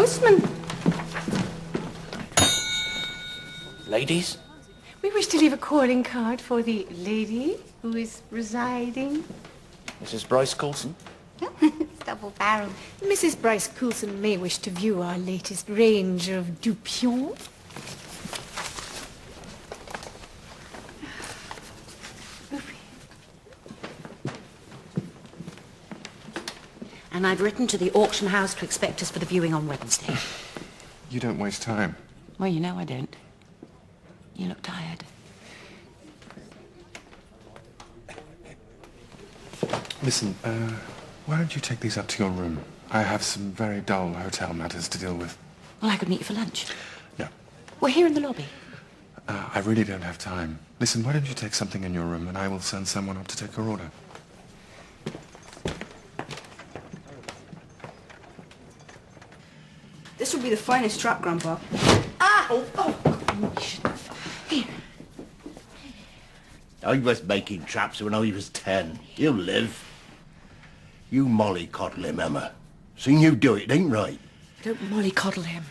postman. Ladies? We wish to leave a calling card for the lady who is residing. Mrs. Bryce Coulson? It's double barrel. Mrs. Bryce Coulson may wish to view our latest range of Dupions. And I've written to the auction house to expect us for the viewing on Wednesday. You don't waste time. Well, you know I don't. You look tired. Listen, why don't you take these up to your room? I have some very dull hotel matters to deal with. Well, I could meet you for lunch. No. We're here in the lobby. I really don't have time. Listen, why don't you take something in your room and I will send someone up to take your order. This will be the finest trap, Grandpa. Ah! Oh, you shouldn't have. Here. I was making traps when I was 10. He'll live. You mollycoddle him, Emma. Seeing you do it ain't right. Don't mollycoddle him.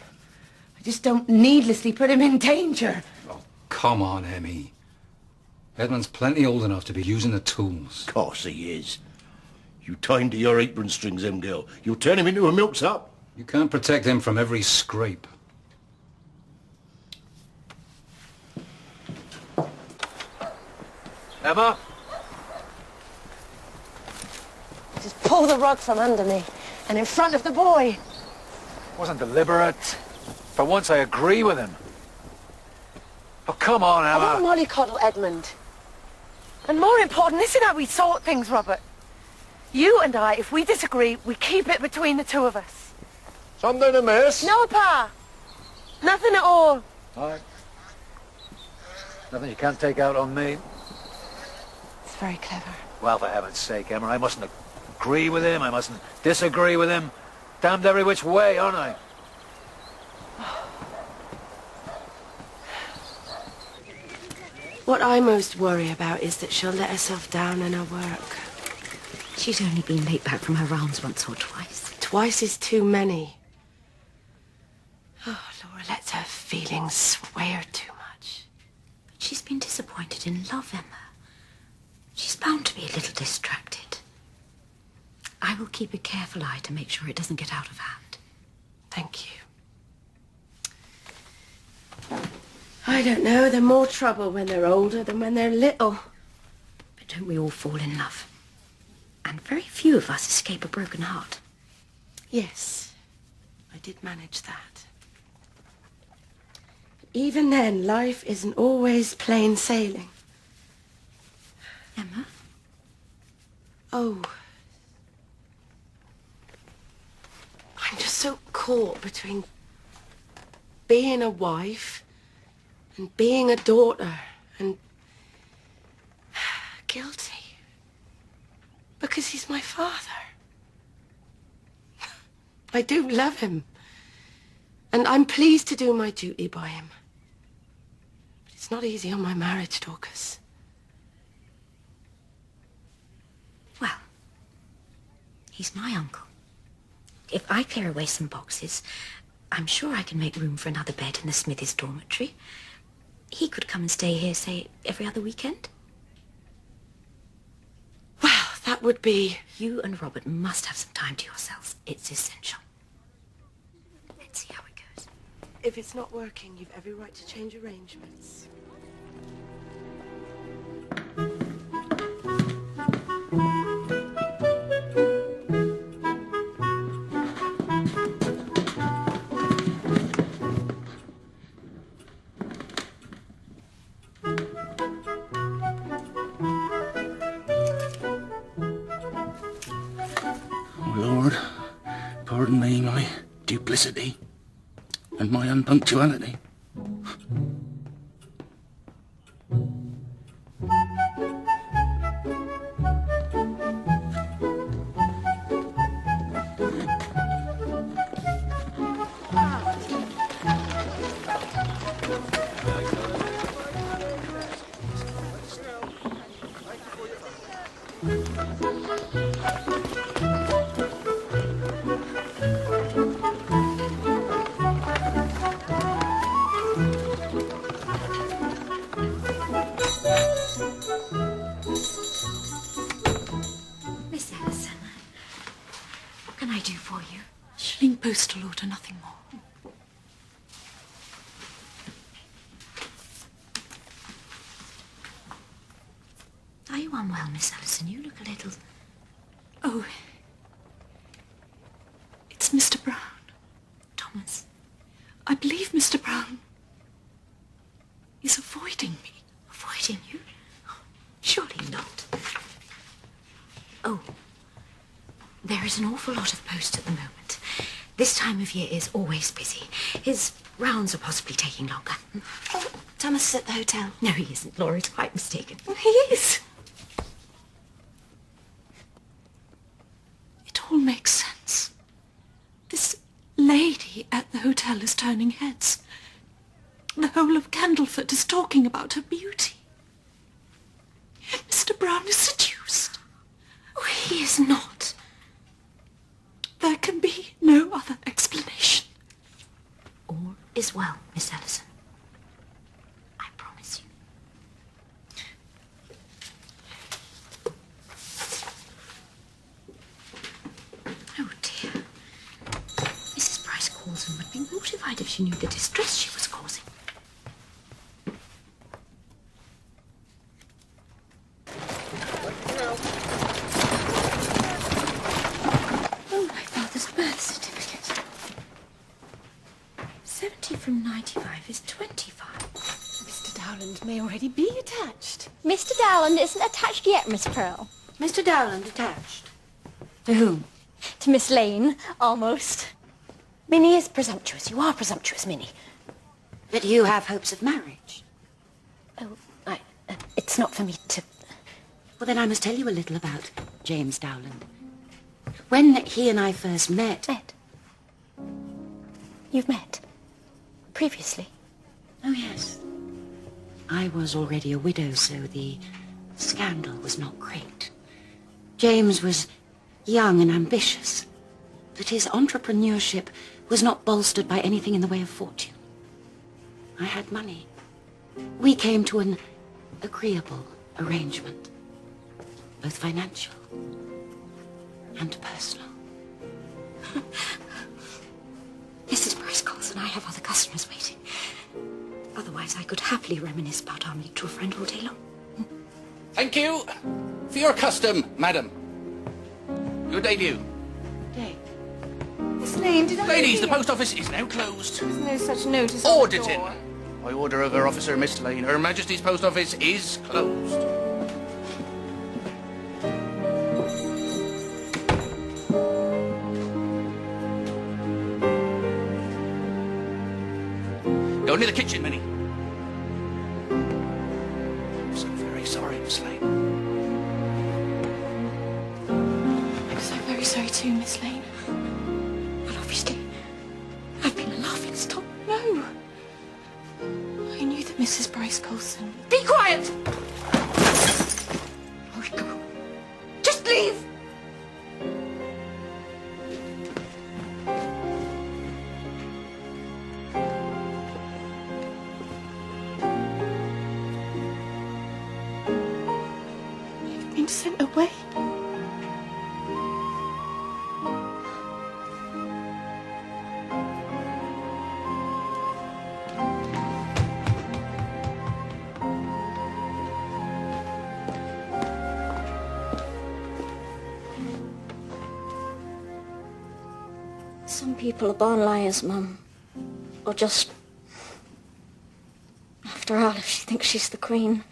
I just don't needlessly put him in danger. Oh, come on, Emmy. Edmund's plenty old enough to be using the tools. Course he is. You tie him to your apron strings, him girl. You'll turn him into a milksop. You can't protect him from every scrape. Emma? Just pull the rug from under me and in front of the boy. Wasn't deliberate. For once I agree with him. Oh, come on, Emma. I won't mollycoddle Edmund. And more important, listen how we sort things, Robert. You and I, if we disagree, we keep it between the two of us. Something amiss? No, Pa. Nothing at all. All right. Nothing you can't take out on me. It's very clever. Well, for heaven's sake, Emma, I mustn't agree with him. I mustn't disagree with him. Damned every which way, aren't I? What I most worry about is that she'll let herself down in her work. She's only been late back from her rounds once or twice. Twice is too many. Oh, Laura lets her feelings sway her too much. But she's been disappointed in love, Emma. She's bound to be a little distracted. I will keep a careful eye to make sure it doesn't get out of hand. Thank you. I don't know, they're more trouble when they're older than when they're little. But don't we all fall in love? And very few of us escape a broken heart. Yes, I did manage that. But even then, life isn't always plain sailing. Emma? Oh. I'm just so caught between being a wife and being a daughter and guilty. Because he's my father. I do love him. And I'm pleased to do my duty by him. But it's not easy on my marriage, Dorcas. Well, he's my uncle. If I clear away some boxes, I'm sure I can make room for another bed in the Smithies dormitory. He could come and stay here, say, every other weekend. Well, that would be... You and Robert must have some time to yourselves. It's essential. Let's see how it goes. If it's not working, you've every right to change arrangements. Lord, pardon me my duplicity and my unpunctuality. can I do for you? Shilling postal order, nothing more. Are you unwell, Miss Ellison? You look a little... Oh, it's Mr. Brown. Thomas. I believe Mr. Brown is avoiding me. Avoiding you? Surely not. Oh, there is an awful lot of post at the moment. This time of year is always busy. His rounds are possibly taking longer. Oh, Thomas is at the hotel. No, he isn't. Laura's quite mistaken. He is. It all makes sense. This lady at the hotel is turning heads. The whole of Candleford is talking about her beauty. Mr. Brown is seduced. Oh, he is not. There can be no other explanation. All is well, Miss Ellison. I promise you. Oh, dear. Mrs. Bryce Coulson would be mortified if she knew the distress she was causing. Oh, my father's birth certificate. 70 from 95 is 25. Mr. Dowland may already be attached. Mr. Dowland isn't attached yet, Miss Pearl. Mr. Dowland attached? To whom? To Miss Lane, almost. Minnie is presumptuous. You are presumptuous, Minnie. But you have hopes of marriage. Oh, it's not for me to... Well, then I must tell you a little about James Dowland. When he and I first met... Met? You've met? Previously? Oh, yes. I was already a widow, so the scandal was not great. James was young and ambitious, but his entrepreneurship was not bolstered by anything in the way of fortune. I had money. We came to an agreeable arrangement, both financial and personal. Mrs. Bryce Coulson, I have other customers waiting. Otherwise, I could happily reminisce about our mutual friend all day long. Thank you for your custom, madam. Good day to you. Day. Miss Lane, did I... Ladies, the post office is now closed. There's no such notice on the Audited. door. By order of her officer, Miss Lane, Her Majesty's post office is closed. Go near the kitchen, Minnie. I'm so very sorry, Miss Lane. I'm so very sorry too, Miss Lane. Well, obviously, I've been a laughing stock. No. I knew that Mrs. Bryce Coulson... Be quiet! Oh, go. Just leave! You've been sent away. Some people are born liars, Mum. Or just... After all, if she thinks she's the Queen...